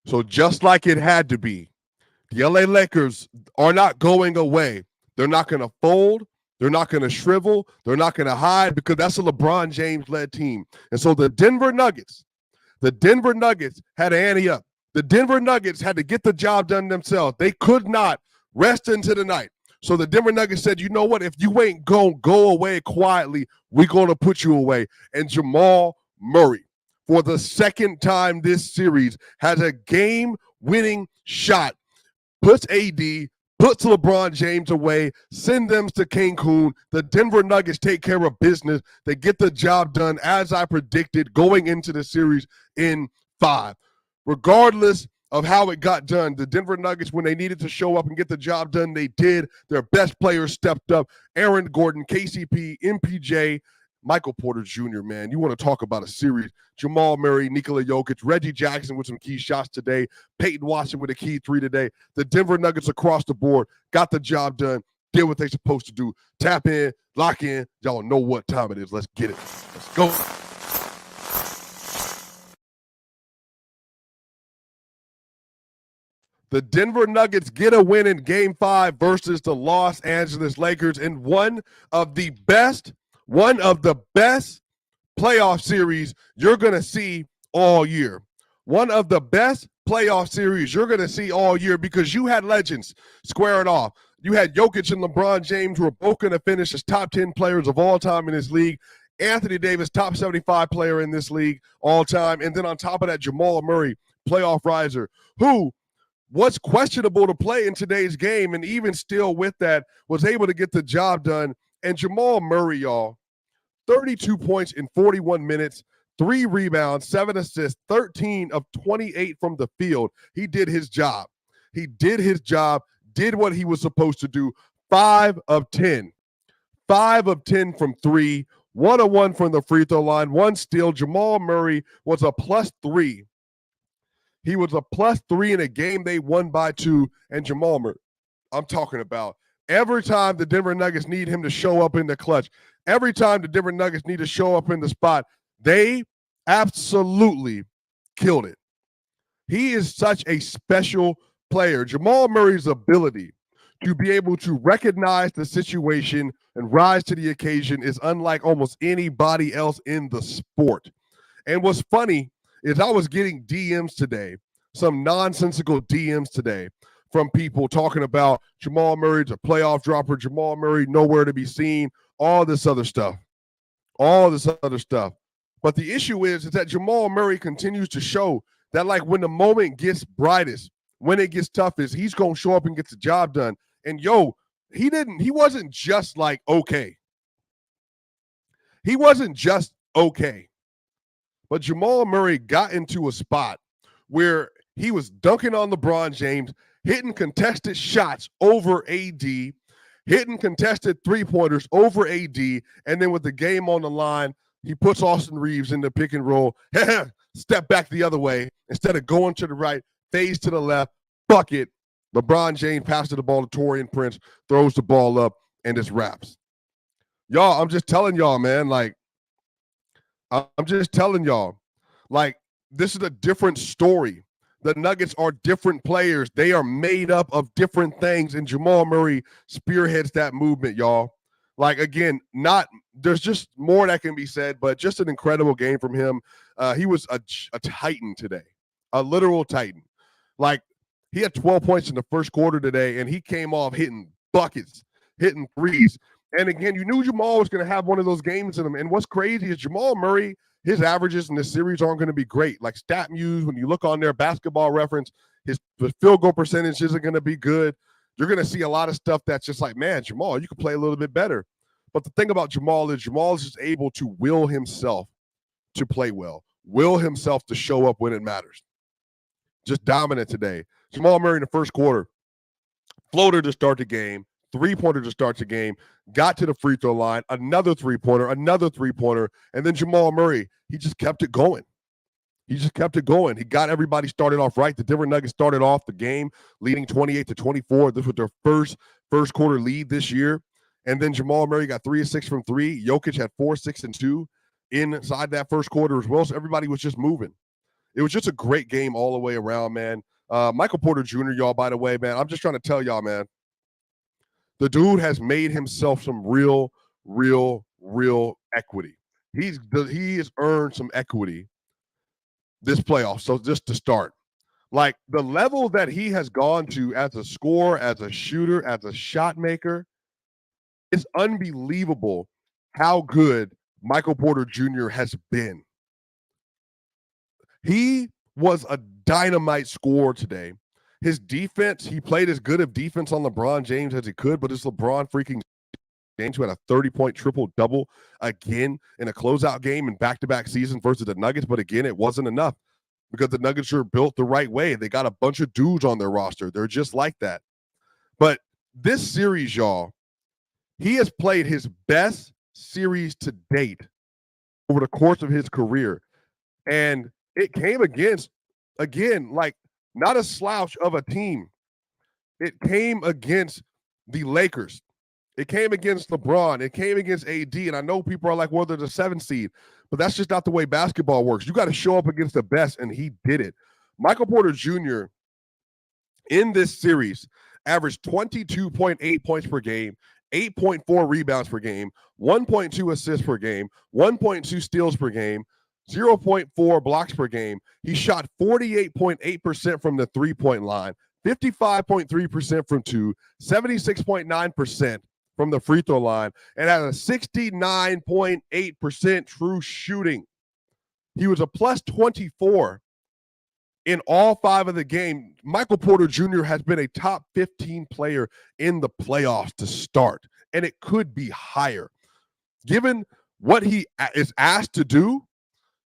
So just like it had to be, the LA Lakers are not going away. They're not going to fold. They're not going to shrivel. They're not going to hide because that's a LeBron James-led team. And so the Denver Nuggets had to ante up. The Denver Nuggets had to get the job done themselves. They could not rest into the night. So the Denver Nuggets said, you know what? If you ain't going to go away quietly, we're going to put you away. And Jamal Murray, for the second time this series, has a game-winning shot, puts AD, puts LeBron James away, send them to Cancun. The Denver Nuggets take care of business. They get the job done as I predicted going into the series in 5. Regardless of how it got done, the Denver Nuggets, when they needed to show up and get the job done, they did. Their best players stepped up. Aaron Gordon, KCP, MPJ, Michael Porter Jr., man. You want to talk about a series. Jamal Murray, Nikola Jokic, Reggie Jackson with some key shots today. Peyton Watson with a key 3 today. The Denver Nuggets across the board got the job done, did what they're supposed to do. Tap in, lock in. Y'all know what time it is. Let's get it. Let's go. The Denver Nuggets get a win in Game 5 versus the Los Angeles Lakers in one of the best playoff series you're going to see all year. One of the best playoff series you're going to see all year because you had legends squaring off. You had Jokic and LeBron James, who are both going to finish as top 10 players of all time in this league. Anthony Davis, top 75 player in this league all time. And then on top of that, Jamal Murray, playoff riser, who was questionable to play in today's game, and even still with that, was able to get the job done. And Jamal Murray, y'all, 32 points in 41 minutes, 3 rebounds, 7 assists, 13 of 28 from the field. He did his job. He did his job, did what he was supposed to do. 5 of 10. 5 of 10 from 3, 1 of 1 from the free throw line, 1 steal. Jamal Murray was a +3. He was a +3 in a game they won by 2, and Jamal Murray, I'm talking about every time the Denver Nuggets need him to show up in the clutch, every time the Denver Nuggets need to show up in the spot, they absolutely killed it. He is such a special player. Jamal Murray's ability to be able to recognize the situation and rise to the occasion is unlike almost anybody else in the sport. And what's funny is I was getting DMs today, some nonsensical DMs today from people talking about Jamal Murray's a playoff dropper, Jamal Murray nowhere to be seen, all this other stuff. But the issue is that Jamal Murray continues to show that, like, when the moment gets brightest, when it gets toughest, he's going to show up and get the job done. And, he wasn't just like okay. He wasn't just okay. But Jamal Murray got into a spot where he was dunking on LeBron James, hitting contested shots over AD, hitting contested three-pointers over AD, and then with the game on the line, he puts Austin Reeves in the pick and roll, step back the other way, instead of going to the right, fades to the left, bucket. LeBron James passes the ball to Taurean Prince, throws the ball up, and it's wraps. Y'all, I'm just telling y'all, man, this is a different story. The Nuggets are different players. They are made up of different things, and Jamal Murray spearheads that movement, y'all. There's just more that can be said, but just an incredible game from him. He was a titan today, a literal titan. He had 12 points in the first quarter today, and he came off hitting buckets, hitting threes. And again, you knew Jamal was going to have one of those games in him. And what's crazy is Jamal Murray, his averages in this series aren't going to be great. Like StatMuse, when you look on their Basketball Reference, his field goal percentage isn't going to be good. You're going to see a lot of stuff that's just like, man, Jamal, you could play a little bit better. But the thing about Jamal is just able to will himself to play well, will himself to show up when it matters. Just dominant today. Jamal Murray in the first quarter, floater to start the game, three-pointer to start the game, got to the free throw line, another three-pointer, and then Jamal Murray, he just kept it going. He got everybody started off right. The Denver Nuggets started off the game leading 28-24. This was their first quarter lead this year. And then Jamal Murray got 3 of 6 from 3. Jokic had 4, 6, and 2 inside that first quarter as well. So everybody was just moving. It was just a great game all the way around, man. Michael Porter Jr., y'all, by the way, man, I'm just trying to tell y'all, man, the dude has made himself some real equity. He has earned some equity this playoff. So just to start, like the level that he has gone to as a scorer, as a shooter, as a shot maker, it's unbelievable how good Michael Porter Jr. has been. He was a dynamite scorer today. His defense, he played as good of defense on LeBron James as he could, but it's LeBron freaking James who had a 30-point triple-double again in a closeout game in back-to-back seasons versus the Nuggets. But again, it wasn't enough because the Nuggets are built the right way. They got a bunch of dudes on their roster. They're just like that. But this series, y'all, he has played his best series to date over the course of his career. And it came against, again, like not a slouch of a team. It came against the Lakers. It came against LeBron. It came against AD. And I know people are like, well, they're the 7th seed. But that's just not the way basketball works. You got to show up against the best, and he did it. Michael Porter Jr. in this series averaged 22.8 points per game, 8.4 rebounds per game, 1.2 assists per game, 1.2 steals per game, 0.4 blocks per game. He shot 48.8% from the three-point line, 55.3% from two, 76.9% from the free throw line, and had a 69.8% true shooting. He was a plus 24 in all 5 of the game. Michael Porter Jr. has been a top 15 player in the playoffs to start, and it could be higher. Given what he is asked to do,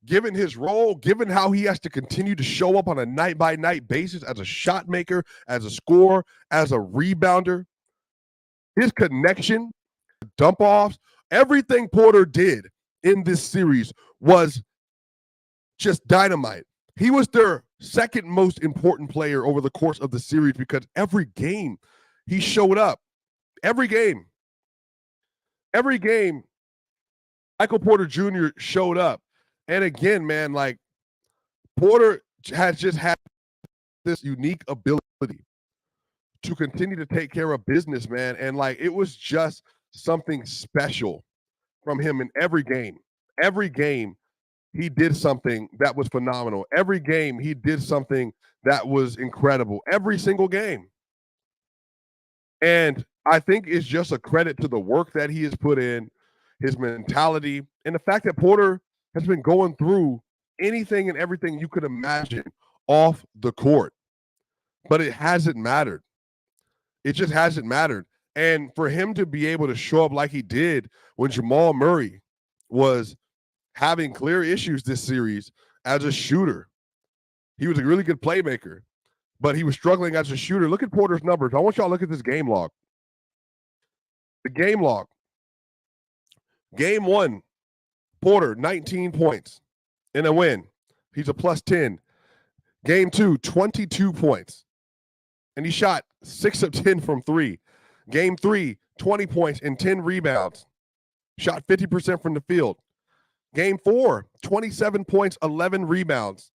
given his role, given how he has to continue to show up on a night-by-night basis as a shot maker, as a scorer, as a rebounder, his connection, dump-offs, everything Porter did in this series was just dynamite. He was their second most important player over the course of the series because every game he showed up. Every game, Michael Porter Jr. showed up. And again, man, like Porter has just had this unique ability to continue to take care of business, man. And like it was just something special from him in every game. Every game he did something that was phenomenal. Every game he did something that was incredible. Every single game. And I think it's just a credit to the work that he has put in, his mentality, and the fact that Porter has been going through anything and everything you could imagine off the court. But it hasn't mattered. It just hasn't mattered. And for him to be able to show up like he did when Jamal Murray was having clear issues this series as a shooter. He was a really good playmaker, but he was struggling as a shooter. Look at Porter's numbers. I want y'all to look at this game log. The game log. Game 1, Porter, 19 points in a win. He's a plus 10. Game 2, 22 points. And he shot 6 of 10 from 3. Game 3, 20 points and 10 rebounds. Shot 50% from the field. Game 4, 27 points, 11 rebounds.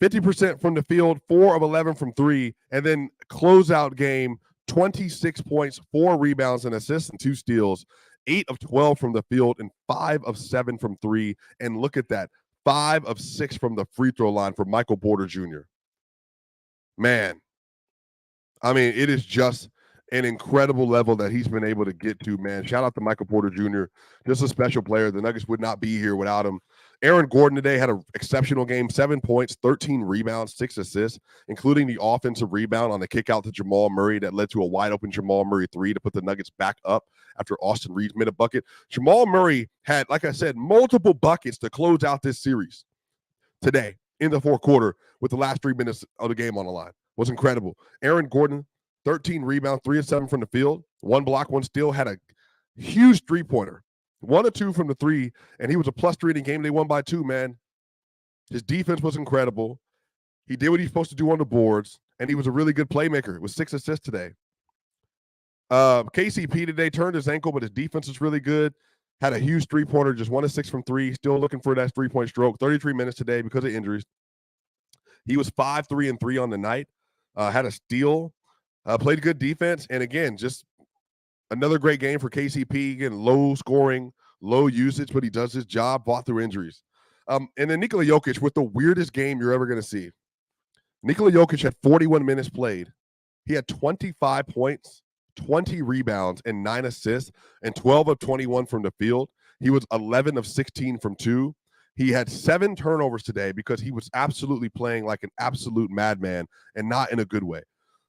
50% from the field, 4 of 11 from 3. And then closeout game, 26 points, 4 rebounds and assists and 2 steals. 8 of 12 from the field and 5 of 7 from 3. And look at that, 5 of 6 from the free throw line for Michael Porter Jr. Man, I mean, it is just an incredible level that he's been able to get to, man. Shout out to Michael Porter Jr., just a special player. The Nuggets would not be here without him. Aaron Gordon today had an exceptional game, 7 points, 13 rebounds, 6 assists, including the offensive rebound on the kick out to Jamal Murray that led to a wide open Jamal Murray 3 to put the Nuggets back up after Austin Reeves made a bucket. Jamal Murray had, like I said, multiple buckets to close out this series today in the fourth quarter with the last 3 minutes of the game on the line. It was incredible. Aaron Gordon, 13 rebounds, 3 of 7 from the field, 1 block, 1 steal, had a huge three-pointer. 1 of 2 from the 3, and he was a plus 3 in the game. They won by 2, man. His defense was incredible. He did what he's supposed to do on the boards, and he was a really good playmaker with 6 assists today. KCP today turned his ankle, but his defense is really good. Had a huge three-pointer, just 1 of 6 from 3. Still looking for that three-point stroke. 33 minutes today because of injuries. He was 5-3-3 on the night, had a steal, played good defense, and again, just another great game for KCP. Again, low scoring, low usage, but he does his job, fought through injuries. And then Nikola Jokic with the weirdest game you're ever going to see. Nikola Jokic had 41 minutes played. He had 25 points, 20 rebounds, and 9 assists, and 12 of 21 from the field. He was 11 of 16 from 2. He had 7 turnovers today because he was absolutely playing like an absolute madman and not in a good way.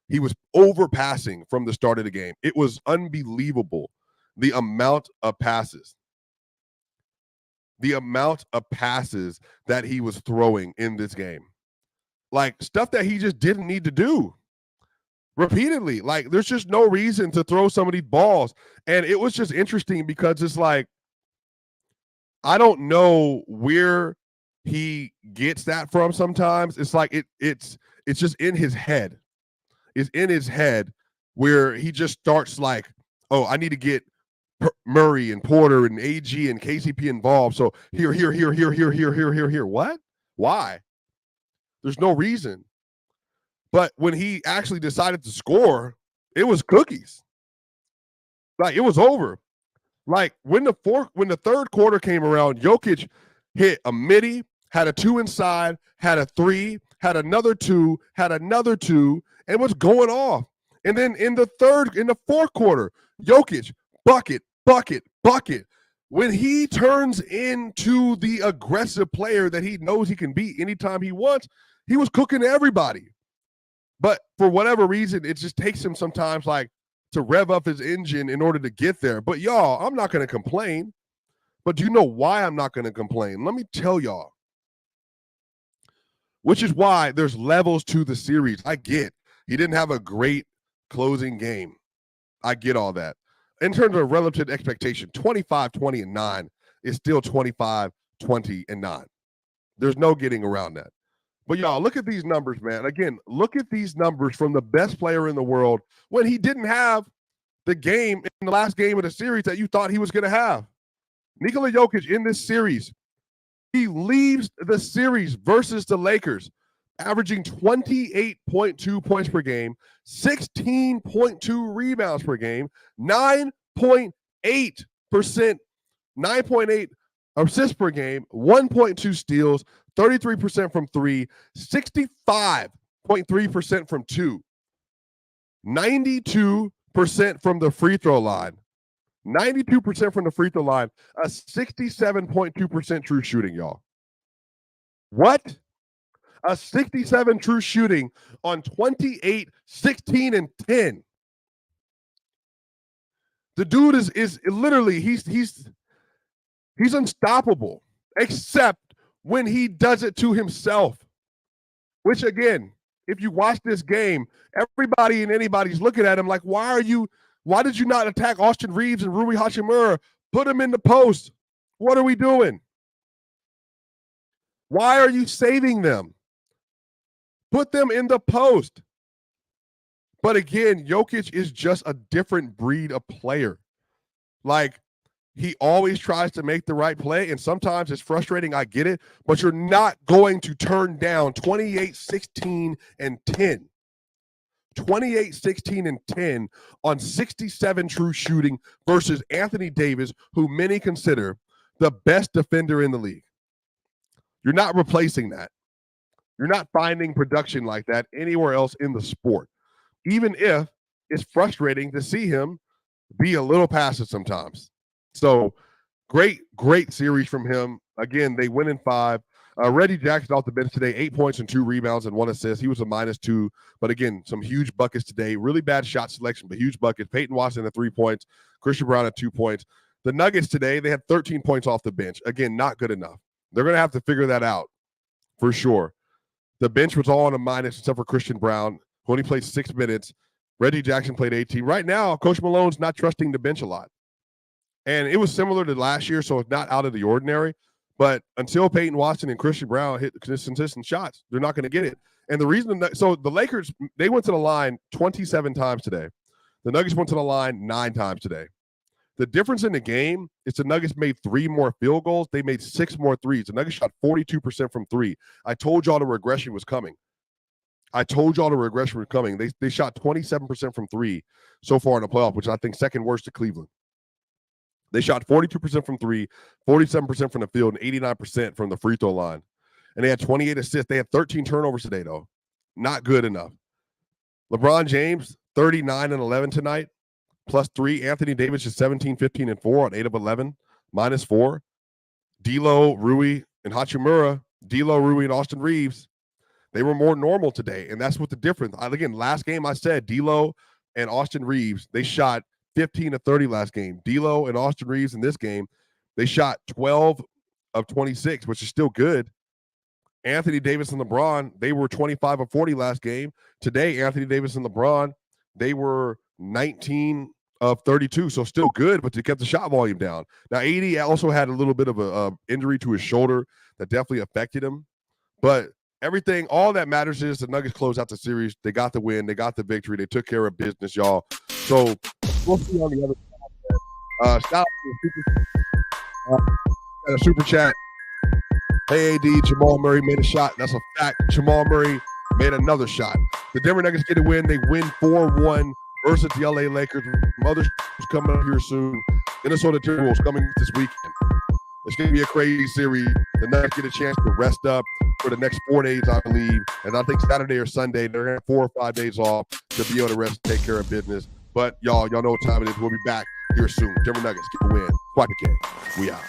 He was overpassing from the start of the game. It was unbelievable, the amount of passes. The amount of passes that he was throwing in this game. Like, stuff that he just didn't need to do repeatedly. Like, there's just no reason to throw some of these balls. And it was just interesting because it's like, I don't know where he gets that from sometimes. It's like it's just in his head. It's in his head where he just starts like, oh, I need to get Murray and Porter and AG and KCP involved. So here. What? Why? There's no reason. But when he actually decided to score, it was cookies. Like, it was over. Like, when the third quarter came around, Jokic hit a midi, had a 2 inside, had a 3, had another 2, and was going off. And then in the fourth quarter, Jokic, bucket. When he turns into the aggressive player that he knows he can be anytime he wants, he was cooking everybody. But for whatever reason, it just takes him sometimes like to rev up his engine in order to get there. But y'all, I'm not going to complain. But do you know why I'm not going to complain? Let me tell y'all. Which is why there's levels to the series. I get he didn't have a great closing game. I get all that. In terms of relative expectation, 25-20-9 is still 25-20-9. There's no getting around that. But y'all, look at these numbers, man. Again, look at these numbers from the best player in the world when he didn't have the game in the last game of the series that you thought he was going to have. Nikola Jokic in this series, he leaves the series versus the Lakers, averaging 28.2 points per game, 16.2 rebounds per game, 9.8% 9.8 assists per game, 1.2 steals, 33% from 3, 65.3% from 2, 92% from the free throw line. 92% from the free throw line, a 67.2% true shooting, y'all. What? A 67 true shooting on 28, 16, and 10. The dude is literally, he's unstoppable, except when he does it to himself. Which, again, if you watch this game, everybody and anybody's looking at him like, why did you not attack Austin Reeves and Rui Hachimura? Put them in the post. What are we doing? Why are you saving them? Put them in the post. But again, Jokic is just a different breed of player. Like, he always tries to make the right play, and sometimes it's frustrating. I get it, but you're not going to turn down 28, 16, and 10. 28, 16, and 10 on 67 true shooting versus Anthony Davis, who many consider the best defender in the league. You're not replacing that. You're not finding production like that anywhere else in the sport, even if it's frustrating to see him be a little passive sometimes. So great series from him. Again, they win in 5. Reggie Jackson off the bench today, 8 points and 2 rebounds and 1 assist. He was a -2, but again, some huge buckets today. Really bad shot selection, but huge buckets. Peyton Watson at 3 points. Christian Brown at 2 points. The Nuggets today, they had 13 points off the bench. Again, not good enough. They're going to have to figure that out for sure. The bench was all on a minus except for Christian Brown, who only played 6 minutes. Reggie Jackson played 18. Right now, Coach Malone's not trusting the bench a lot. And it was similar to last year, so it's not out of the ordinary. But until Peyton Watson and Christian Brown hit consistent shots, they're not going to get it. And the reason so the Lakers, they went to the line 27 times today. The Nuggets went to the line 9 times today. The difference in the game is the Nuggets made 3 more field goals. They made 6 more threes. The Nuggets shot 42% from 3. I told y'all the regression was coming. I told y'all the regression was coming. They shot 27% from three so far in the playoff, which I think second worst to Cleveland. They shot 42% from three, 47% from the field, and 89% from the free throw line. And they had 28 assists. They had 13 turnovers today, though. Not good enough. LeBron James, 39 and 11 tonight, plus 3. Anthony Davis is 17, 15, and 4 on 8 of 11, minus 4. D'Lo, Rui, and Hachimura, D'Lo, Rui, and Austin Reeves, they were more normal today, and that's what the difference. Again, last game I said D'Lo and Austin Reeves, they shot 15 to 30 last game. D'Lo and Austin Reeves in this game, they shot 12 of 26, which is still good. Anthony Davis and LeBron, they were 25 of 40 last game. Today, Anthony Davis and LeBron, they were 19 of 32, so still good, but they kept the shot volume down. Now, AD also had a little bit of a injury to his shoulder that definitely affected him, but everything, all that matters is the Nuggets closed out the series. They got the win. They got the victory. They took care of business, y'all. So we'll see on the other side. Shout out to a super chat. Hey, AD, Jamal Murray made a shot. That's a fact. Jamal Murray made another shot. The Denver Nuggets get a win. They win 4-1 versus the LA Lakers. Others coming up here soon. Minnesota Timberwolves coming this weekend. It's going to be a crazy series. The Nuggets get a chance to rest up for the next 4 days, I believe. And I think Saturday or Sunday, they're going to have 4 or 5 days off to be able to rest and take care of business. But y'all know what time it is. We'll be back here soon. Denver Nuggets get a win. Packin. We out.